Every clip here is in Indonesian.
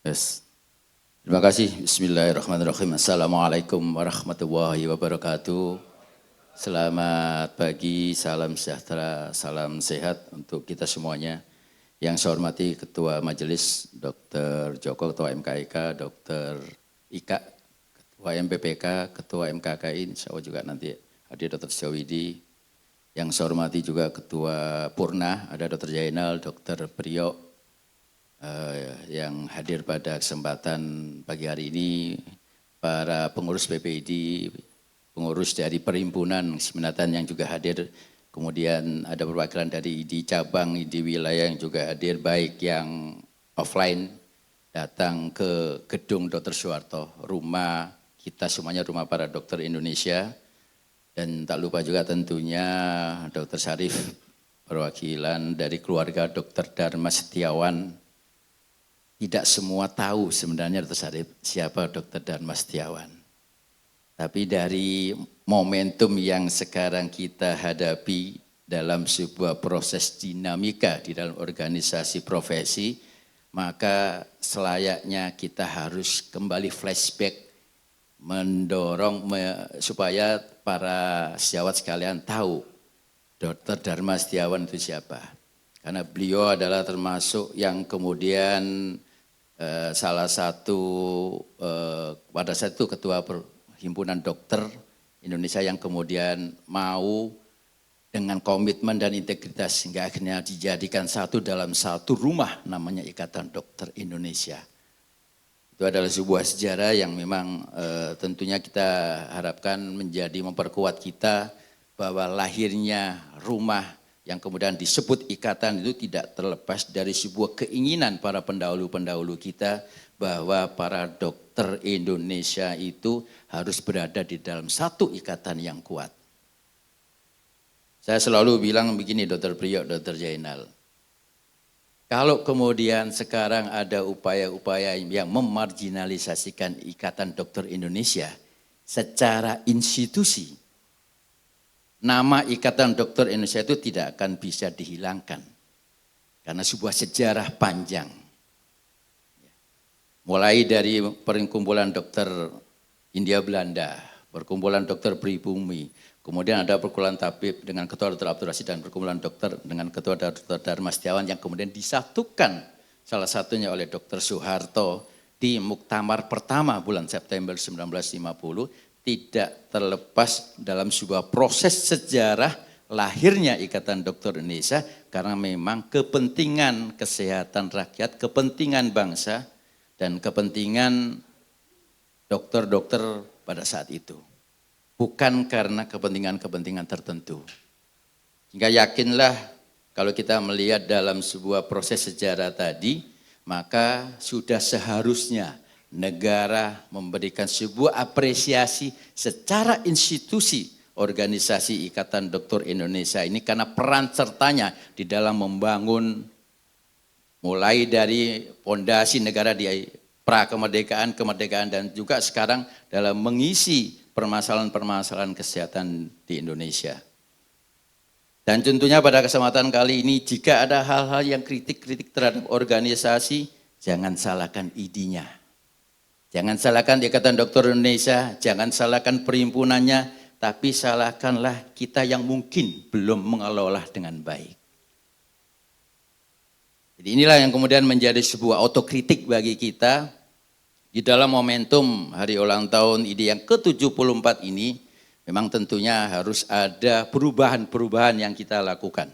Yes. Terima kasih. Bismillahirrahmanirrahim. Assalamualaikum warahmatullahi wabarakatuh. Selamat pagi, salam sejahtera, salam sehat untuk kita semuanya. Yang saya hormati Ketua Majelis Dr. Joko, Ketua MKIK, Dr. Ika, Ketua MPPK, Ketua MKKI, insya Allah juga nanti hadir Dr. Syawidi. Yang saya hormati juga Ketua Purna, ada Dr. Jainal, Dr. Priyo, yang hadir pada kesempatan pagi hari ini, para pengurus PPID, pengurus dari perhimpunan Seminatan yang juga hadir, kemudian ada perwakilan dari ID cabang, ID wilayah yang juga hadir, baik yang offline datang ke gedung Dr. Soeharto, rumah kita semuanya, rumah para dokter Indonesia, dan tak lupa juga tentunya Dr. Syarif, perwakilan dari keluarga Dr. Dharma Setiawan. Tidak semua tahu sebenarnya Dr. Syarif siapa Dr. Dharma Setiawan. Tapi dari momentum yang sekarang kita hadapi dalam sebuah proses dinamika di dalam organisasi profesi, maka selayaknya kita harus kembali flashback, mendorong supaya para sejawat sekalian tahu Dr. Dharma Setiawan itu siapa. Karena beliau adalah termasuk yang kemudian salah satu pada saat itu Ketua Perhimpunan Dokter Indonesia yang kemudian mau dengan komitmen dan integritas sehingga akhirnya dijadikan satu dalam satu rumah namanya Ikatan Dokter Indonesia. Itu adalah sebuah sejarah yang memang tentunya kita harapkan menjadi memperkuat kita bahwa lahirnya rumah yang kemudian disebut ikatan itu tidak terlepas dari sebuah keinginan para pendahulu-pendahulu kita bahwa para dokter Indonesia itu harus berada di dalam satu ikatan yang kuat. Saya selalu bilang begini Dr. Priyo, Dr. Jainal, kalau kemudian sekarang ada upaya-upaya yang memarginalisasikan Ikatan Dokter Indonesia secara institusi, nama Ikatan Dokter Indonesia itu tidak akan bisa dihilangkan karena sebuah sejarah panjang. Mulai dari perkumpulan dokter India Belanda, perkumpulan dokter Pribumi, kemudian ada perkumpulan tabib dengan Ketua Dr. Abdul Rashid dan perkumpulan dokter dengan Ketua Dr. Dharma Setiawan yang kemudian disatukan salah satunya oleh Dr. Soeharto di muktamar pertama bulan September 1950. Tidak terlepas dalam sebuah proses sejarah lahirnya Ikatan Dokter Indonesia karena memang kepentingan kesehatan rakyat, kepentingan bangsa, dan kepentingan dokter-dokter pada saat itu. Bukan karena kepentingan-kepentingan tertentu. Hingga yakinlah kalau kita melihat dalam sebuah proses sejarah tadi, maka sudah seharusnya negara memberikan sebuah apresiasi secara institusi organisasi Ikatan Dokter Indonesia ini karena peran sertanya di dalam membangun mulai dari fondasi negara di pra-kemerdekaan, kemerdekaan dan juga sekarang dalam mengisi permasalahan-permasalahan kesehatan di Indonesia. Dan tentunya pada kesempatan kali ini jika ada hal-hal yang kritik-kritik terhadap organisasi, jangan salahkan ID-nya. Jangan salahkan Ikatan Dokter Indonesia, jangan salahkan perhimpunannya, tapi salahkanlah kita yang mungkin belum mengelola dengan baik. Jadi inilah yang kemudian menjadi sebuah otokritik bagi kita di dalam momentum hari ulang tahun ID yang ke-74 ini, memang tentunya harus ada perubahan-perubahan yang kita lakukan.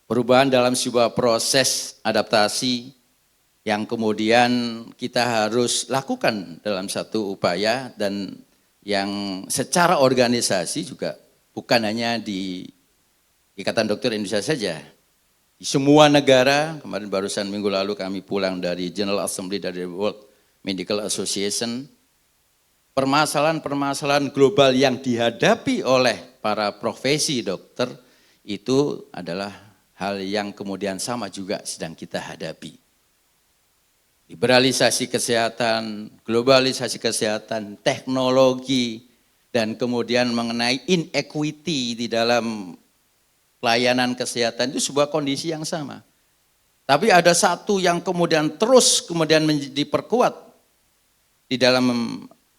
Perubahan dalam sebuah proses adaptasi yang kemudian kita harus lakukan dalam satu upaya dan yang secara organisasi juga bukan hanya di Ikatan Dokter Indonesia saja. Di semua negara, kemarin barusan minggu lalu kami pulang dari General Assembly dari World Medical Association, permasalahan-permasalahan global yang dihadapi oleh para profesi dokter itu adalah hal yang kemudian sama juga sedang kita hadapi. Liberalisasi kesehatan, globalisasi kesehatan, teknologi, dan kemudian mengenai inequity di dalam pelayanan kesehatan itu sebuah kondisi yang sama. Tapi ada satu yang kemudian terus kemudian diperkuat di dalam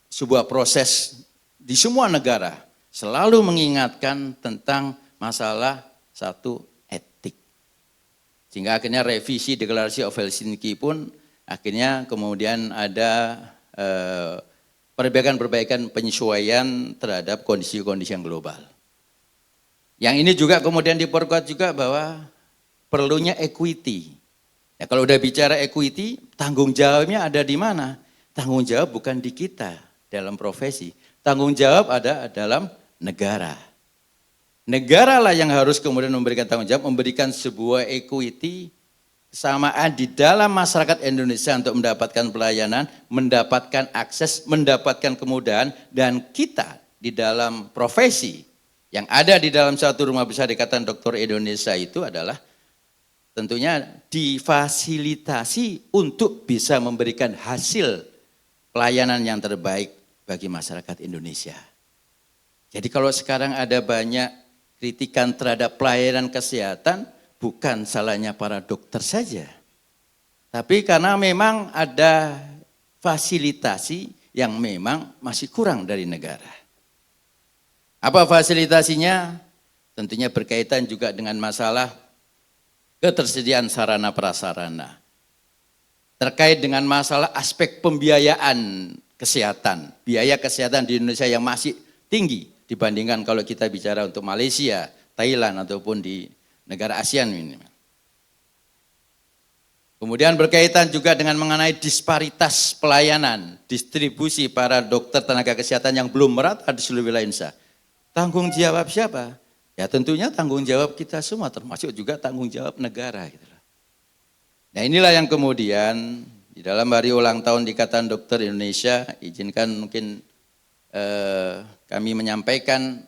sebuah proses di semua negara. Selalu mengingatkan tentang masalah satu etik. Sehingga akhirnya revisi Deklarasi of Helsinki pun akhirnya kemudian ada perbaikan-perbaikan penyesuaian terhadap kondisi-kondisi yang global. Yang ini juga kemudian diperkuat juga bahwa perlunya equity. Ya, kalau udah bicara equity, tanggung jawabnya ada di mana? Tanggung jawab bukan di kita dalam profesi. Tanggung jawab ada dalam negara. Negara lah yang harus kemudian memberikan tanggung jawab, memberikan sebuah equity, kesamaan di dalam masyarakat Indonesia untuk mendapatkan pelayanan, mendapatkan akses, mendapatkan kemudahan, dan kita di dalam profesi yang ada di dalam satu rumah besar Ikatan Dokter Indonesia itu adalah tentunya difasilitasi untuk bisa memberikan hasil pelayanan yang terbaik bagi masyarakat Indonesia. Jadi kalau sekarang ada banyak kritikan terhadap pelayanan kesehatan, bukan salahnya para dokter saja. Tapi karena memang ada fasilitasi yang memang masih kurang dari negara. Apa fasilitasinya? Tentunya berkaitan juga dengan masalah ketersediaan sarana prasarana. Terkait dengan masalah aspek pembiayaan kesehatan. Biaya kesehatan di Indonesia yang masih tinggi dibandingkan kalau kita bicara untuk Malaysia, Thailand ataupun di negara ASEAN ini. Kemudian berkaitan juga dengan mengenai disparitas pelayanan, distribusi para dokter tenaga kesehatan yang belum merata di seluruh wilayah Indonesia. Tanggung jawab siapa? Ya tentunya tanggung jawab kita semua, termasuk juga tanggung jawab negara. Nah inilah yang kemudian di dalam hari ulang tahun Ikatan Dokter Indonesia, izinkan mungkin kami menyampaikan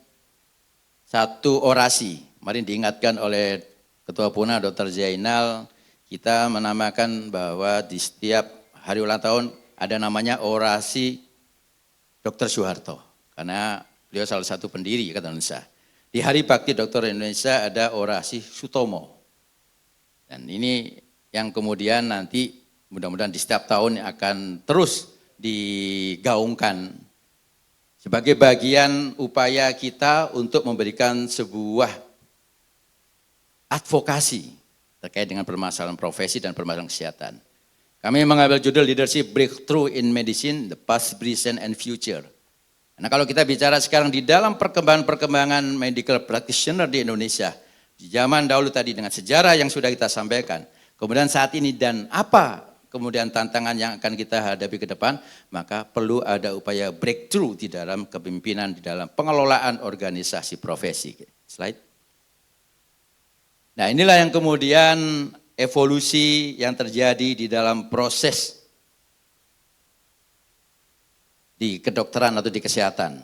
satu orasi. Kemarin diingatkan oleh Ketua Puna Dr. Zainal, kita menamakan bahwa di setiap hari ulang tahun ada namanya orasi Dr. Soeharto. Karena beliau salah satu pendiri Ikatan Indonesia. Di Hari Bakti Dokter Indonesia ada orasi Sutomo. Dan ini yang kemudian nanti mudah-mudahan di setiap tahun akan terus digaungkan sebagai bagian upaya kita untuk memberikan sebuah advokasi terkait dengan permasalahan profesi dan permasalahan kesehatan. Kami mengambil judul Leadership Breakthrough in Medicine, the Past, Present, and Future. Nah kalau kita bicara sekarang di dalam perkembangan medical practitioner di Indonesia, di zaman dahulu tadi dengan sejarah yang sudah kita sampaikan, kemudian saat ini dan apa kemudian tantangan yang akan kita hadapi ke depan, maka perlu ada upaya breakthrough di dalam kepemimpinan, di dalam pengelolaan organisasi profesi. Slide. Nah inilah yang kemudian evolusi yang terjadi di dalam proses di kedokteran atau di kesehatan.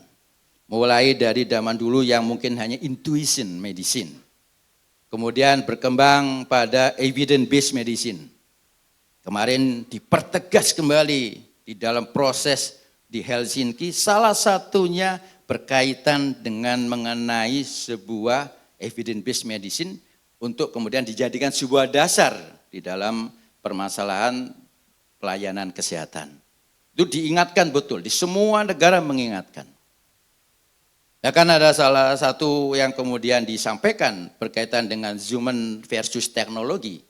Mulai dari zaman dulu yang mungkin hanya intuition medicine. Kemudian berkembang pada evidence-based medicine. Kemarin dipertegas kembali di dalam proses di Helsinki, salah satunya berkaitan dengan mengenai sebuah evidence-based medicine untuk kemudian dijadikan sebuah dasar di dalam permasalahan pelayanan kesehatan. Itu diingatkan betul, di semua negara mengingatkan. Ya kan ada salah satu yang kemudian disampaikan berkaitan dengan human versus teknologi.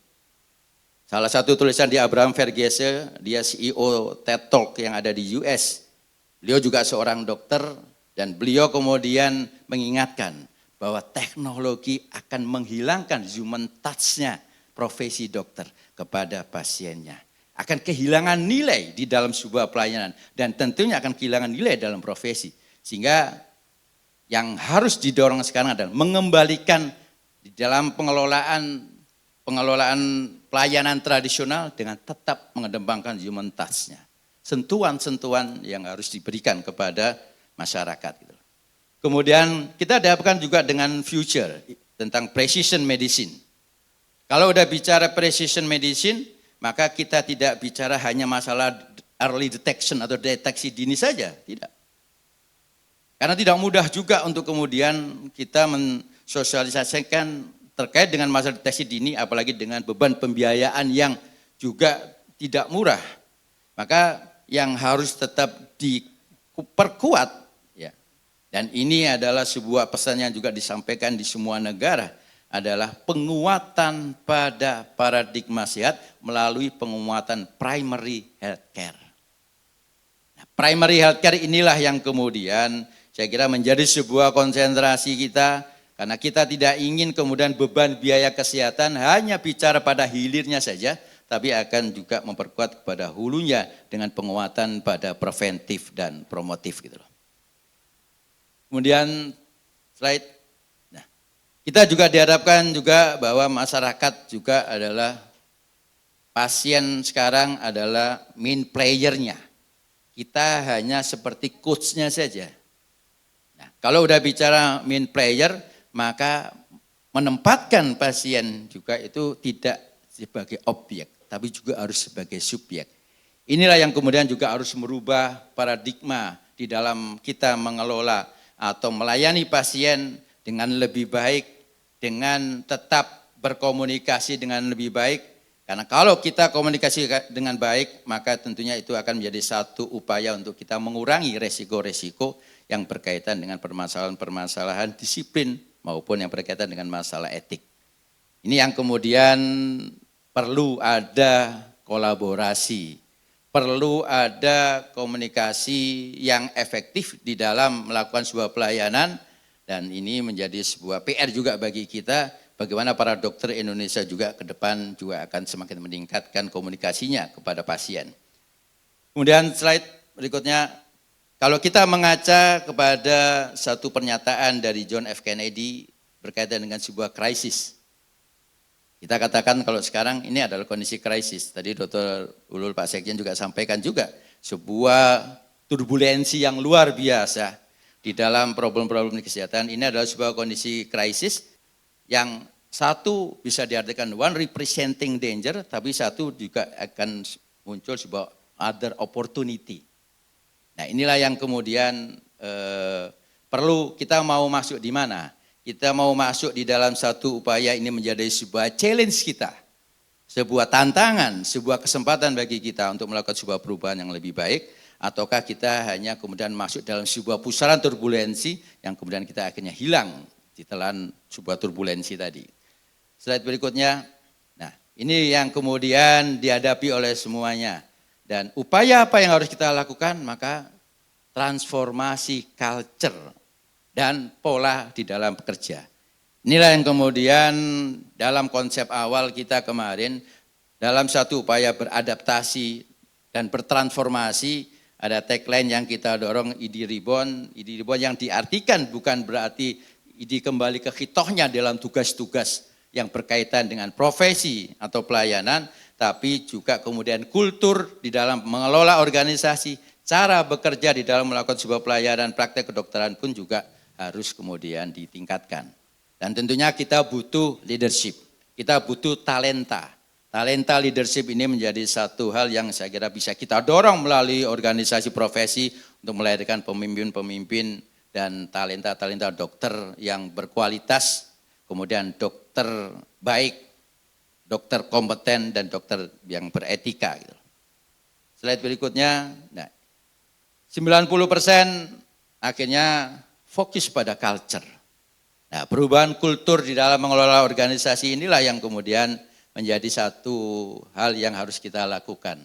Salah satu tulisan di Abraham Verghese, dia CEO TED Talk yang ada di US. Beliau juga seorang dokter dan beliau kemudian mengingatkan bahwa teknologi akan menghilangkan human touch-nya profesi dokter kepada pasiennya. Akan kehilangan nilai di dalam sebuah pelayanan dan tentunya akan kehilangan nilai dalam profesi. Sehingga yang harus didorong sekarang adalah mengembalikan di dalam pengelolaan pelayanan tradisional dengan tetap mengedepankan human touch-nya. Sentuhan-sentuhan yang harus diberikan kepada masyarakat. Kemudian kita dapatkan juga dengan future tentang precision medicine. Kalau udah bicara precision medicine, maka kita tidak bicara hanya masalah early detection atau deteksi dini saja, tidak. Karena tidak mudah juga untuk kemudian kita mensosialisasikan terkait dengan masalah deteksi dini, apalagi dengan beban pembiayaan yang juga tidak murah, maka yang harus tetap diperkuat, ya. Dan ini adalah sebuah pesan yang juga disampaikan di semua negara, adalah penguatan pada paradigma sehat melalui penguatan primary healthcare. Nah, primary healthcare inilah yang kemudian saya kira menjadi sebuah konsentrasi kita, karena kita tidak ingin kemudian beban biaya kesehatan hanya bicara pada hilirnya saja, tapi akan juga memperkuat kepada hulunya dengan penguatan pada preventif dan promotif gitu loh. Kemudian slide. Nah, kita juga diharapkan juga bahwa masyarakat juga adalah pasien sekarang adalah main playernya. Kita hanya seperti coachnya saja. Nah, kalau udah bicara main player, maka menempatkan pasien juga itu tidak sebagai objek, tapi juga harus sebagai subjek. Inilah yang kemudian juga harus merubah paradigma di dalam kita mengelola atau melayani pasien dengan lebih baik, dengan tetap berkomunikasi dengan lebih baik. Karena kalau kita komunikasi dengan baik, maka tentunya itu akan menjadi satu upaya untuk kita mengurangi resiko-resiko yang berkaitan dengan permasalahan-permasalahan disiplin maupun yang berkaitan dengan masalah etik. Ini yang kemudian perlu ada kolaborasi, perlu ada komunikasi yang efektif di dalam melakukan sebuah pelayanan, dan ini menjadi sebuah PR juga bagi kita, bagaimana para dokter Indonesia juga ke depan juga akan semakin meningkatkan komunikasinya kepada pasien. Kemudian slide berikutnya, kalau kita mengaca kepada satu pernyataan dari John F. Kennedy berkaitan dengan sebuah krisis. Kita katakan kalau sekarang ini adalah kondisi krisis. Tadi Dr. Ulul, Pak Sekjen juga sampaikan juga sebuah turbulensi yang luar biasa di dalam problem-problem kesehatan. Ini adalah sebuah kondisi krisis yang satu bisa diartikan one representing danger, tapi satu juga akan muncul sebuah other opportunity. Nah, inilah yang kemudian perlu kita mau masuk di mana? Kita mau masuk di dalam satu upaya ini menjadi sebuah challenge kita, sebuah tantangan, sebuah kesempatan bagi kita untuk melakukan sebuah perubahan yang lebih baik, ataukah kita hanya kemudian masuk dalam sebuah pusaran turbulensi yang kemudian kita akhirnya hilang di telan sebuah turbulensi tadi. Slide berikutnya. Nah, ini yang kemudian dihadapi oleh semuanya. Dan upaya apa yang harus kita lakukan? Maka transformasi culture dan pola di dalam bekerja. Inilah yang kemudian dalam konsep awal kita kemarin, dalam satu upaya beradaptasi dan bertransformasi, ada tagline yang kita dorong, ID Reborn yang diartikan bukan berarti ID kembali ke hitohnya dalam tugas-tugas yang berkaitan dengan profesi atau pelayanan, tapi juga kemudian kultur di dalam mengelola organisasi, cara bekerja di dalam melakukan sebuah pelayanan praktek kedokteran pun juga harus kemudian ditingkatkan. Dan tentunya kita butuh leadership, kita butuh talenta. Talenta leadership ini menjadi satu hal yang saya kira bisa kita dorong melalui organisasi profesi untuk melahirkan pemimpin-pemimpin dan talenta-talenta dokter yang berkualitas, kemudian dokter baik, dokter kompeten, dan dokter yang beretika. Slide berikutnya, nah, 90% akhirnya fokus pada culture. Nah, perubahan kultur di dalam mengelola organisasi inilah yang kemudian menjadi satu hal yang harus kita lakukan.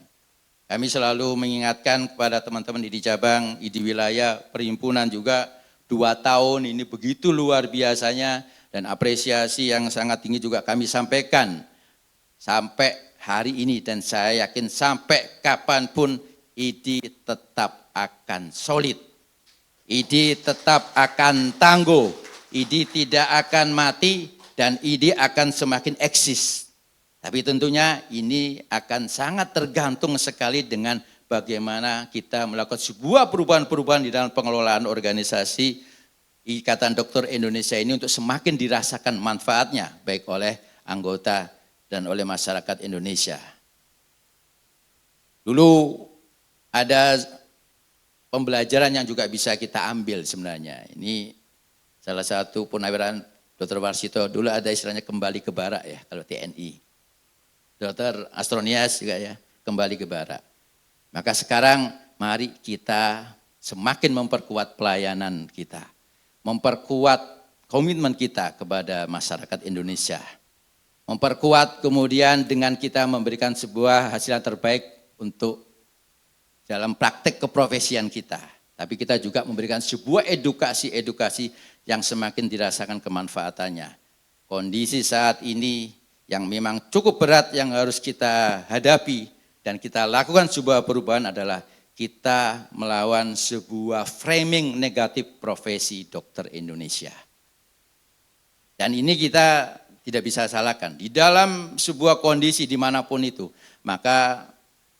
Kami selalu mengingatkan kepada teman-teman di cabang, di wilayah, perhimpunan juga 2 tahun ini begitu luar biasanya, dan apresiasi yang sangat tinggi juga kami sampaikan. Sampai hari ini dan saya yakin sampai kapanpun ID tetap akan solid. ID tetap akan tangguh. ID tidak akan mati dan ID akan semakin eksis. Tapi tentunya ini akan sangat tergantung sekali dengan bagaimana kita melakukan sebuah perubahan-perubahan di dalam pengelolaan organisasi Ikatan Dokter Indonesia ini untuk semakin dirasakan manfaatnya baik oleh anggota dan oleh masyarakat Indonesia. Dulu ada pembelajaran yang juga bisa kita ambil sebenarnya. Ini salah satu purnawiran Dr. Warsito, dulu ada istilahnya kembali ke barak ya, kalau TNI. Dr. Astronias juga ya, kembali ke barak. Maka sekarang mari kita semakin memperkuat pelayanan kita, memperkuat komitmen kita kepada masyarakat Indonesia, memperkuat kemudian dengan kita memberikan sebuah hasil yang terbaik untuk dalam praktek keprofesian kita. Tapi kita juga memberikan sebuah edukasi yang semakin dirasakan kemanfaatannya. Kondisi saat ini yang memang cukup berat yang harus kita hadapi dan kita lakukan sebuah perubahan adalah kita melawan sebuah framing negatif profesi dokter Indonesia. Dan ini kita tidak bisa salahkan. Di dalam sebuah kondisi dimanapun itu, maka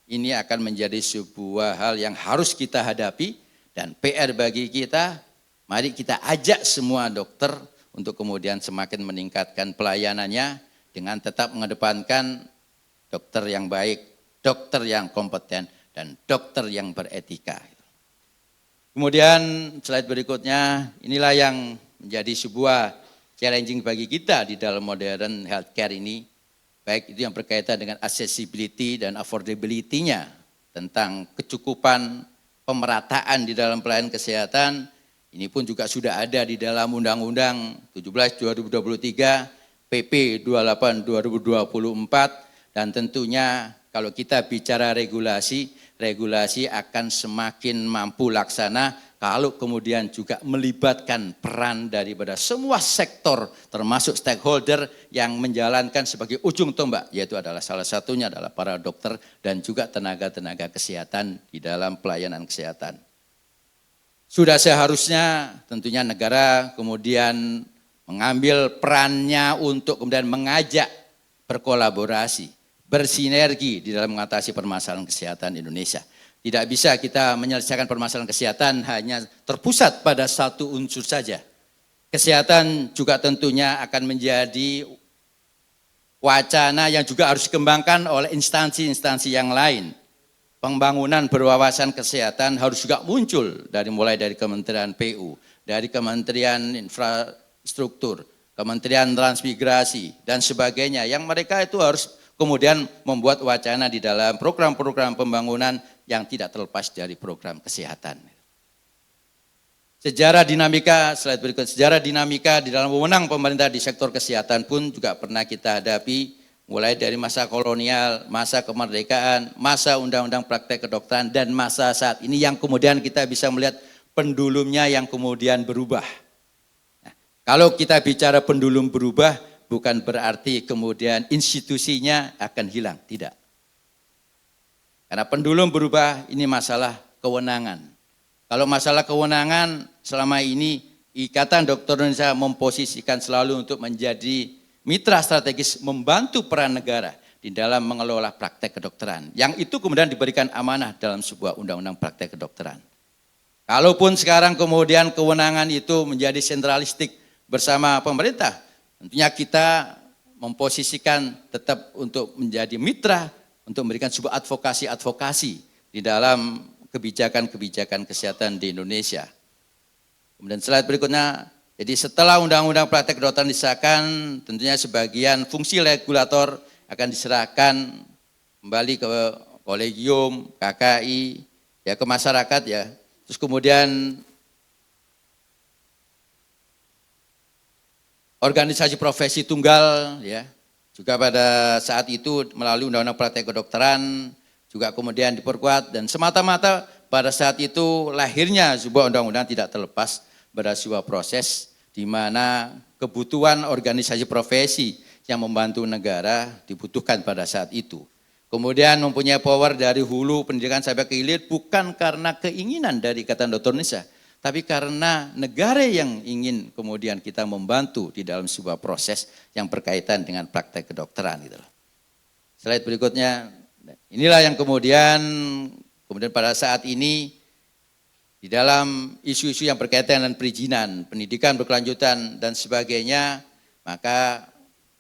ini akan menjadi sebuah hal yang harus kita hadapi dan PR bagi kita. Mari kita ajak semua dokter untuk kemudian semakin meningkatkan pelayanannya dengan tetap mengedepankan dokter yang baik, dokter yang kompeten, dan dokter yang beretika. Kemudian slide berikutnya, inilah yang menjadi sebuah challenging bagi kita di dalam modern healthcare ini, baik itu yang berkaitan dengan accessibility dan affordability-nya, tentang kecukupan pemerataan di dalam pelayanan kesehatan. Ini pun juga sudah ada di dalam Undang-Undang 17 2023, PP 28 2024, dan tentunya kalau kita bicara regulasi akan semakin mampu laksana kalau kemudian juga melibatkan peran daripada semua sektor termasuk stakeholder yang menjalankan sebagai ujung tombak, yaitu adalah salah satunya adalah para dokter dan juga tenaga-tenaga kesehatan di dalam pelayanan kesehatan. Sudah seharusnya tentunya negara kemudian mengambil perannya untuk kemudian mengajak berkolaborasi, bersinergi di dalam mengatasi permasalahan kesehatan Indonesia. Tidak bisa kita menyelesaikan permasalahan kesehatan hanya terpusat pada satu unsur saja. Kesehatan juga tentunya akan menjadi wacana yang juga harus dikembangkan oleh instansi-instansi yang lain. Pembangunan berwawasan kesehatan harus juga muncul mulai dari Kementerian PU, dari Kementerian Infrastruktur, Kementerian Transmigrasi, dan sebagainya. Yang mereka itu harus kemudian membuat wacana di dalam program-program pembangunan yang tidak terlepas dari program kesehatan. Sejarah dinamika, slide berikut, sejarah dinamika di dalam wewenang pemerintah di sektor kesehatan pun juga pernah kita hadapi, mulai dari masa kolonial, masa kemerdekaan, masa undang-undang praktek kedokteran, dan masa saat ini yang kemudian kita bisa melihat pendulumnya yang kemudian berubah. Nah, kalau kita bicara pendulum berubah, bukan berarti kemudian institusinya akan hilang, tidak. Karena pendulum berubah, ini masalah kewenangan. Kalau masalah kewenangan, selama ini Ikatan Dokter Indonesia memposisikan selalu untuk menjadi mitra strategis membantu peran negara di dalam mengelola praktek kedokteran. Yang itu kemudian diberikan amanah dalam sebuah undang-undang praktek kedokteran. Kalaupun sekarang kemudian kewenangan itu menjadi sentralistik bersama pemerintah, tentunya kita memposisikan tetap untuk menjadi mitra, untuk memberikan sebuah advokasi di dalam kebijakan-kebijakan kesehatan di Indonesia. Kemudian slide berikutnya, jadi setelah Undang-Undang Praktek Kedokteran disahkan, tentunya sebagian fungsi regulator akan diserahkan kembali ke kolegium, KKI, ya ke masyarakat ya. Terus kemudian organisasi profesi tunggal ya, juga pada saat itu melalui Undang-Undang Praktek Kedokteran juga kemudian diperkuat, dan semata-mata pada saat itu lahirnya sebuah undang-undang tidak terlepas pada sebuah proses di mana kebutuhan organisasi profesi yang membantu negara dibutuhkan pada saat itu. Kemudian mempunyai power dari hulu pendidikan sampai ke hilir bukan karena keinginan dari Ikatan Dokter Indonesia, tapi karena negara yang ingin kemudian kita membantu di dalam sebuah proses yang berkaitan dengan praktek kedokteran. Gitu. Slide berikutnya, inilah yang kemudian pada saat ini di dalam isu-isu yang berkaitan dengan perizinan, pendidikan berkelanjutan dan sebagainya, maka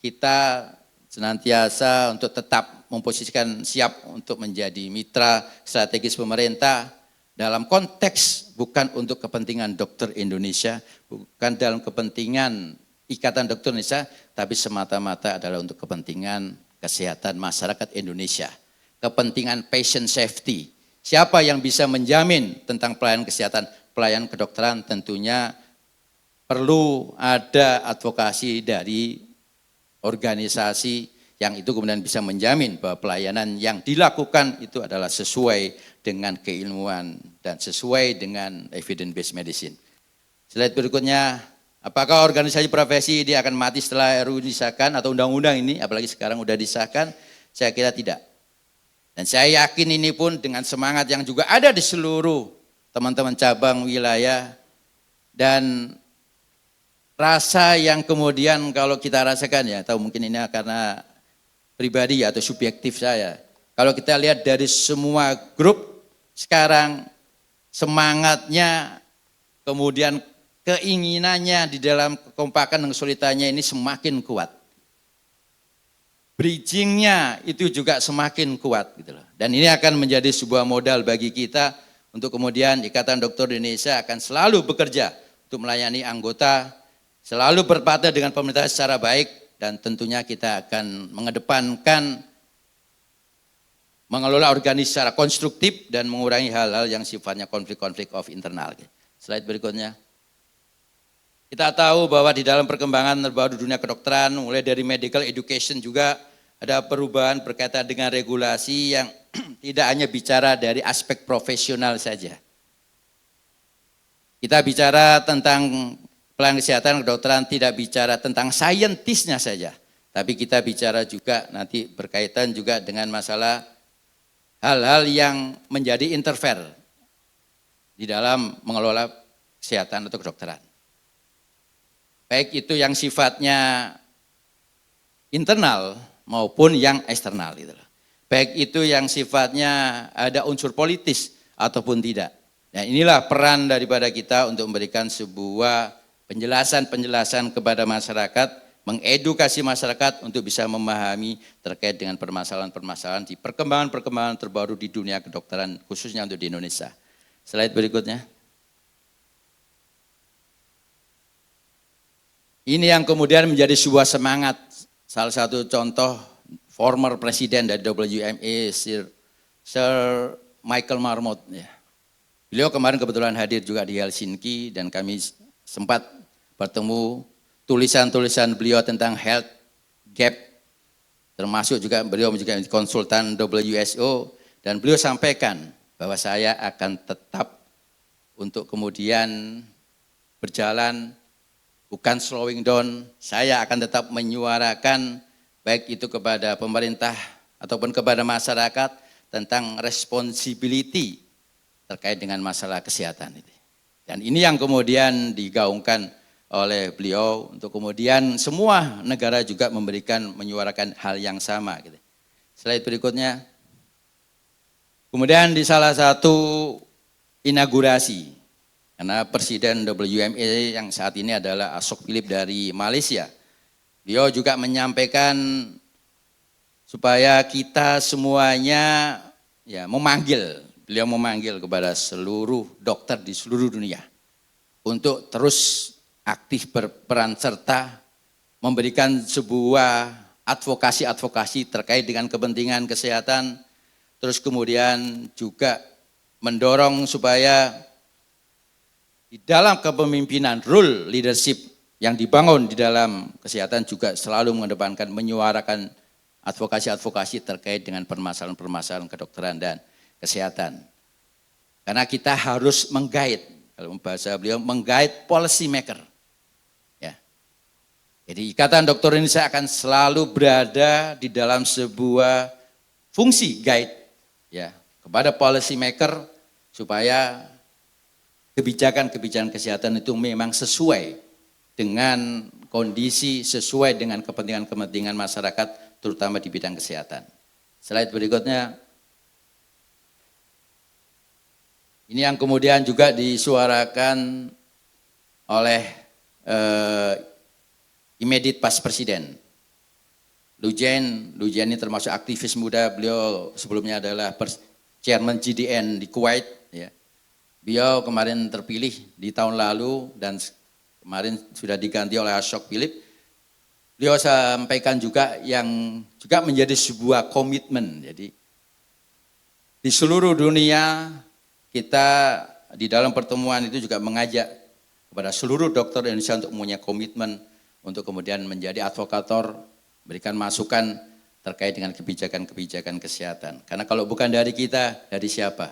kita senantiasa untuk tetap memposisikan siap untuk menjadi mitra strategis pemerintah dalam konteks bukan untuk kepentingan dokter Indonesia, bukan dalam kepentingan Ikatan Dokter Indonesia, tapi semata-mata adalah untuk kepentingan kesehatan masyarakat Indonesia. Kepentingan patient safety. Siapa yang bisa menjamin tentang pelayanan kesehatan, pelayanan kedokteran, tentunya perlu ada advokasi dari organisasi yang itu kemudian bisa menjamin bahwa pelayanan yang dilakukan itu adalah sesuai dengan keilmuan dan sesuai dengan evidence based medicine. Slide berikutnya, apakah organisasi profesi dia akan mati setelah RUU disahkan atau undang-undang ini, apalagi sekarang sudah disahkan? Saya kira tidak. Dan saya yakin ini pun dengan semangat yang juga ada di seluruh teman-teman cabang wilayah dan rasa yang kemudian kalau kita rasakan ya, atau mungkin ini karena pribadi atau subjektif saya. Kalau kita lihat dari semua grup sekarang semangatnya kemudian keinginannya di dalam kekompakan dan kesulitannya ini semakin kuat. Bridgingnya itu juga semakin kuat gitu loh. Dan ini akan menjadi sebuah modal bagi kita untuk kemudian Ikatan Dokter Indonesia akan selalu bekerja untuk melayani anggota, selalu berpartner dengan pemerintah secara baik, dan tentunya kita akan mengedepankan mengelola organisasi secara konstruktif dan mengurangi hal-hal yang sifatnya konflik-konflik of internal. Slide berikutnya. Kita tahu bahwa di dalam perkembangan terbaru dunia kedokteran, mulai dari medical education juga ada perubahan berkaitan dengan regulasi yang tidak hanya bicara dari aspek profesional saja. Kita bicara tentang pelayanan kesehatan kedokteran tidak bicara tentang saintisnya saja, tapi kita bicara juga nanti berkaitan juga dengan masalah hal-hal yang menjadi interfere di dalam mengelola kesehatan atau kedokteran. Baik itu yang sifatnya internal maupun yang eksternal. Gitu. Baik itu yang sifatnya ada unsur politis ataupun tidak. Nah, inilah peran daripada kita untuk memberikan sebuah penjelasan-penjelasan kepada masyarakat, mengedukasi masyarakat untuk bisa memahami terkait dengan permasalahan-permasalahan di perkembangan-perkembangan terbaru di dunia kedokteran, khususnya untuk di Indonesia. Slide berikutnya. Ini yang kemudian menjadi sebuah semangat. Salah satu contoh former presiden dari WMA, Sir Michael Marmot. Ya. Beliau kemarin kebetulan hadir juga di Helsinki dan kami sempat bertemu tulisan-tulisan beliau tentang health gap, termasuk juga beliau juga konsultan WHO, dan beliau sampaikan bahwa saya akan tetap untuk kemudian berjalan, bukan slowing down, saya akan tetap menyuarakan baik itu kepada pemerintah ataupun kepada masyarakat tentang responsibility terkait dengan masalah kesehatan itu. Dan ini yang kemudian digaungkan oleh beliau untuk kemudian semua negara juga menyuarakan hal yang sama. Gitu. Slide berikutnya. Kemudian di salah satu inaugurasi, karena Presiden WMA yang saat ini adalah Ashok Philip dari Malaysia, beliau juga menyampaikan supaya kita semuanya ya beliau memanggil kepada seluruh dokter di seluruh dunia untuk terus aktif berperan serta memberikan sebuah advokasi-advokasi terkait dengan kepentingan kesehatan, terus kemudian juga mendorong supaya di dalam kepemimpinan role leadership yang dibangun di dalam kesehatan juga selalu mengedepankan menyuarakan advokasi-advokasi terkait dengan permasalahan-permasalahan kedokteran dan kesehatan. Karena kita harus menggait, kalau bahasa beliau menggait policy maker. Ya. Jadi Ikatan Dokter Indonesia akan selalu berada di dalam sebuah fungsi guide ya kepada policy maker supaya kebijakan-kebijakan kesehatan itu memang sesuai dengan kondisi, sesuai dengan kepentingan-kepentingan masyarakat terutama di bidang kesehatan. Slide berikutnya. Ini yang kemudian juga disuarakan oleh immediate past presiden. Lujen ini termasuk aktivis muda, beliau sebelumnya adalah chairman GDN di Kuwait. Ya. Beliau kemarin terpilih di tahun lalu dan kemarin sudah diganti oleh Ashok Philip. Beliau sampaikan juga yang juga menjadi sebuah komitmen. Jadi di seluruh dunia kita di dalam pertemuan itu juga mengajak kepada seluruh dokter Indonesia untuk mempunyai komitmen untuk kemudian menjadi advokator, berikan masukan terkait dengan kebijakan-kebijakan kesehatan. Karena kalau bukan dari kita, dari siapa?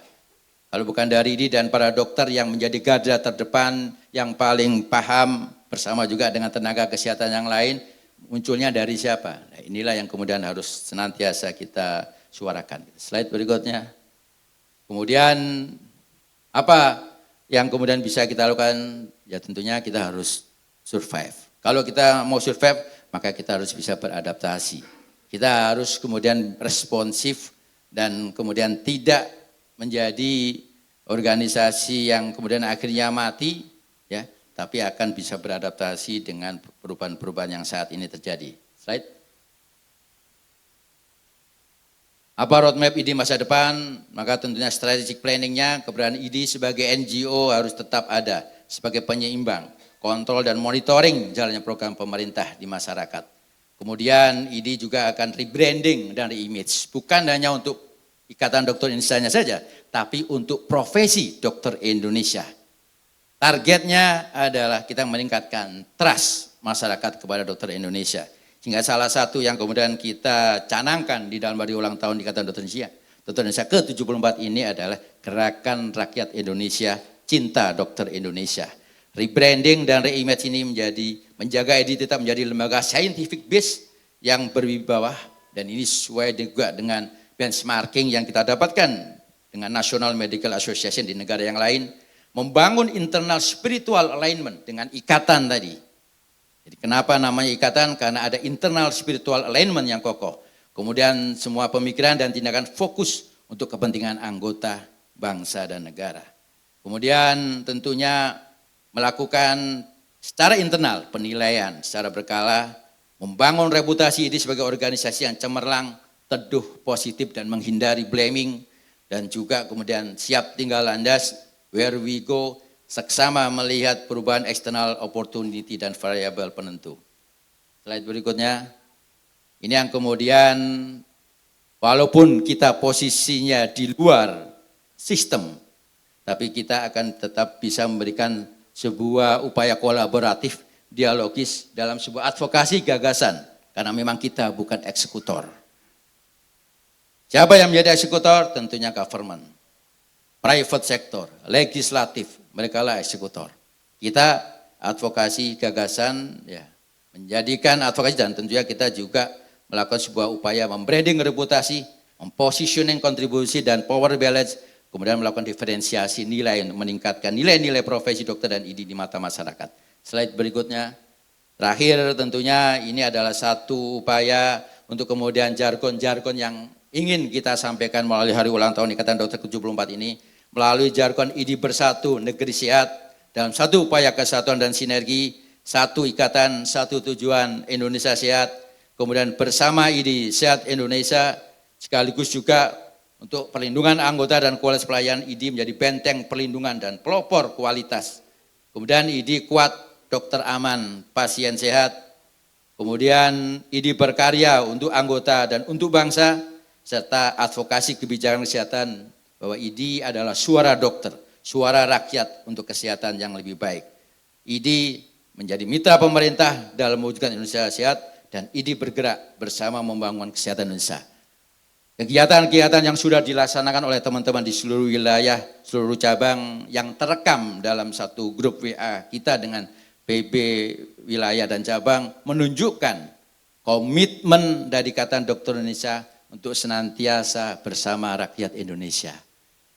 Kalau bukan dari ini dan para dokter yang menjadi garda terdepan, yang paling paham bersama juga dengan tenaga kesehatan yang lain, munculnya dari siapa? Nah, inilah yang kemudian harus senantiasa kita suarakan. Slide berikutnya. Kemudian apa yang kemudian bisa kita lakukan? Ya tentunya kita harus survive. Kalau kita mau survive, maka kita harus bisa beradaptasi. Kita harus kemudian responsif dan kemudian tidak menjadi organisasi yang kemudian akhirnya mati, ya, tapi akan bisa beradaptasi dengan perubahan-perubahan yang saat ini terjadi. Slide. Apa roadmap ID masa depan? Maka tentunya strategic planningnya, keberadaan ID sebagai NGO harus tetap ada sebagai penyeimbang, kontrol dan monitoring jalannya program pemerintah di masyarakat. Kemudian ID juga akan rebranding dan reimage, bukan hanya untuk Ikatan Dokter Indonesia saja, tapi untuk profesi dokter Indonesia. Targetnya adalah kita meningkatkan trust masyarakat kepada dokter Indonesia. Sehingga salah satu yang kemudian kita canangkan di dalam hari ulang tahun Ikatan Dokter Indonesia ke-74 ini adalah Gerakan Rakyat Indonesia Cinta Dokter Indonesia. Rebranding dan reimage ini menjaga ID tetap menjadi lembaga scientific base yang berwibawa, dan ini sesuai juga dengan benchmarking yang kita dapatkan dengan National Medical Association di negara yang lain, membangun internal spiritual alignment dengan ikatan tadi. Jadi kenapa namanya ikatan? Karena ada internal spiritual alignment yang kokoh. Kemudian semua pemikiran dan tindakan fokus untuk kepentingan anggota, bangsa dan negara. Kemudian tentunya melakukan secara internal penilaian secara berkala, membangun reputasi ini sebagai organisasi yang cemerlang, teduh, positif dan menghindari blaming, dan juga kemudian siap tinggal landas where we go, seksama melihat perubahan eksternal opportunity dan variabel penentu. Slide berikutnya. Ini yang kemudian walaupun kita posisinya di luar sistem, tapi kita akan tetap bisa memberikan sebuah upaya kolaboratif, dialogis dalam sebuah advokasi gagasan, karena memang kita bukan eksekutor. Siapa yang menjadi eksekutor? Tentunya government, private sector, legislatif, mereka lah eksekutor. Kita advokasi gagasan, ya, menjadikan advokasi, dan tentunya kita juga melakukan sebuah upaya membranding reputasi, mempositioning kontribusi dan power balance, kemudian melakukan diferensiasi nilai untuk meningkatkan nilai-nilai profesi dokter dan ID di mata masyarakat. Slide berikutnya. Terakhir tentunya ini adalah satu upaya untuk kemudian jargon-jargon yang ingin kita sampaikan melalui hari ulang tahun Ikatan Dokter ke-74 ini, melalui jargon ID bersatu, negeri sehat, dalam satu upaya kesatuan dan sinergi, satu ikatan, satu tujuan, Indonesia sehat, kemudian bersama ID Sehat Indonesia, sekaligus juga untuk perlindungan anggota dan kualitas pelayanan, ID menjadi benteng perlindungan dan pelopor kualitas. Kemudian ID kuat, dokter aman, pasien sehat. Kemudian ID berkarya untuk anggota dan untuk bangsa, serta advokasi kebijakan kesehatan, bahwa ID adalah suara dokter, suara rakyat untuk kesehatan yang lebih baik. ID menjadi mitra pemerintah dalam mewujudkan Indonesia sehat, dan ID bergerak bersama membangun kesehatan Indonesia. Kegiatan-kegiatan yang sudah dilaksanakan oleh teman-teman di seluruh wilayah, seluruh cabang yang terekam dalam satu grup WA kita dengan PB wilayah dan cabang menunjukkan komitmen dari Ikatan Dokter Indonesia untuk senantiasa bersama rakyat Indonesia.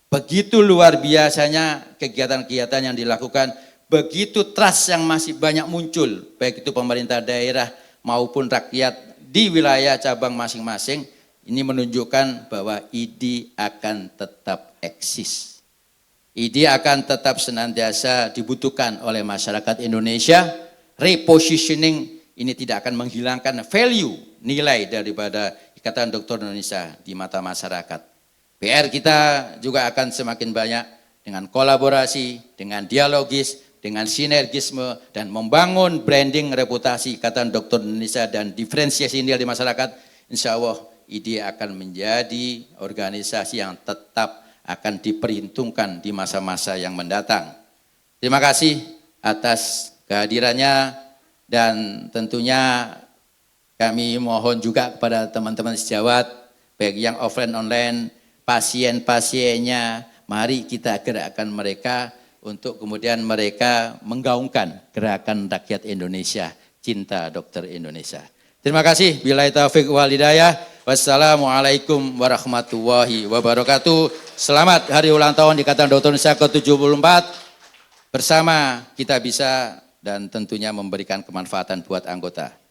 Begitu luar biasanya kegiatan-kegiatan yang dilakukan, begitu trust yang masih banyak muncul, baik itu pemerintah daerah maupun rakyat di wilayah cabang masing-masing. Ini menunjukkan bahwa ID akan tetap eksis. ID akan tetap senantiasa dibutuhkan oleh masyarakat Indonesia. Repositioning ini tidak akan menghilangkan value, nilai daripada Ikatan Dokter Indonesia di mata masyarakat. PR kita juga akan semakin banyak dengan kolaborasi, dengan dialogis, dengan sinergisme dan membangun branding reputasi Ikatan Dokter Indonesia dan diferensiasi nilai di masyarakat, insya Allah IDEA akan menjadi organisasi yang tetap akan diperhitungkan di masa-masa yang mendatang. Terima kasih atas kehadirannya dan tentunya kami mohon juga kepada teman-teman sejawat, baik yang offline online, pasien-pasiennya, mari kita gerakkan mereka untuk kemudian mereka menggaungkan gerakan rakyat Indonesia, cinta dokter Indonesia. Terima kasih. Billahi taufiq wal hidayah. Wassalamualaikum warahmatullahi wabarakatuh. Selamat hari ulang tahun Ikatan Dokter Indonesia ke-74. Bersama kita bisa dan tentunya memberikan kemanfaatan buat anggota.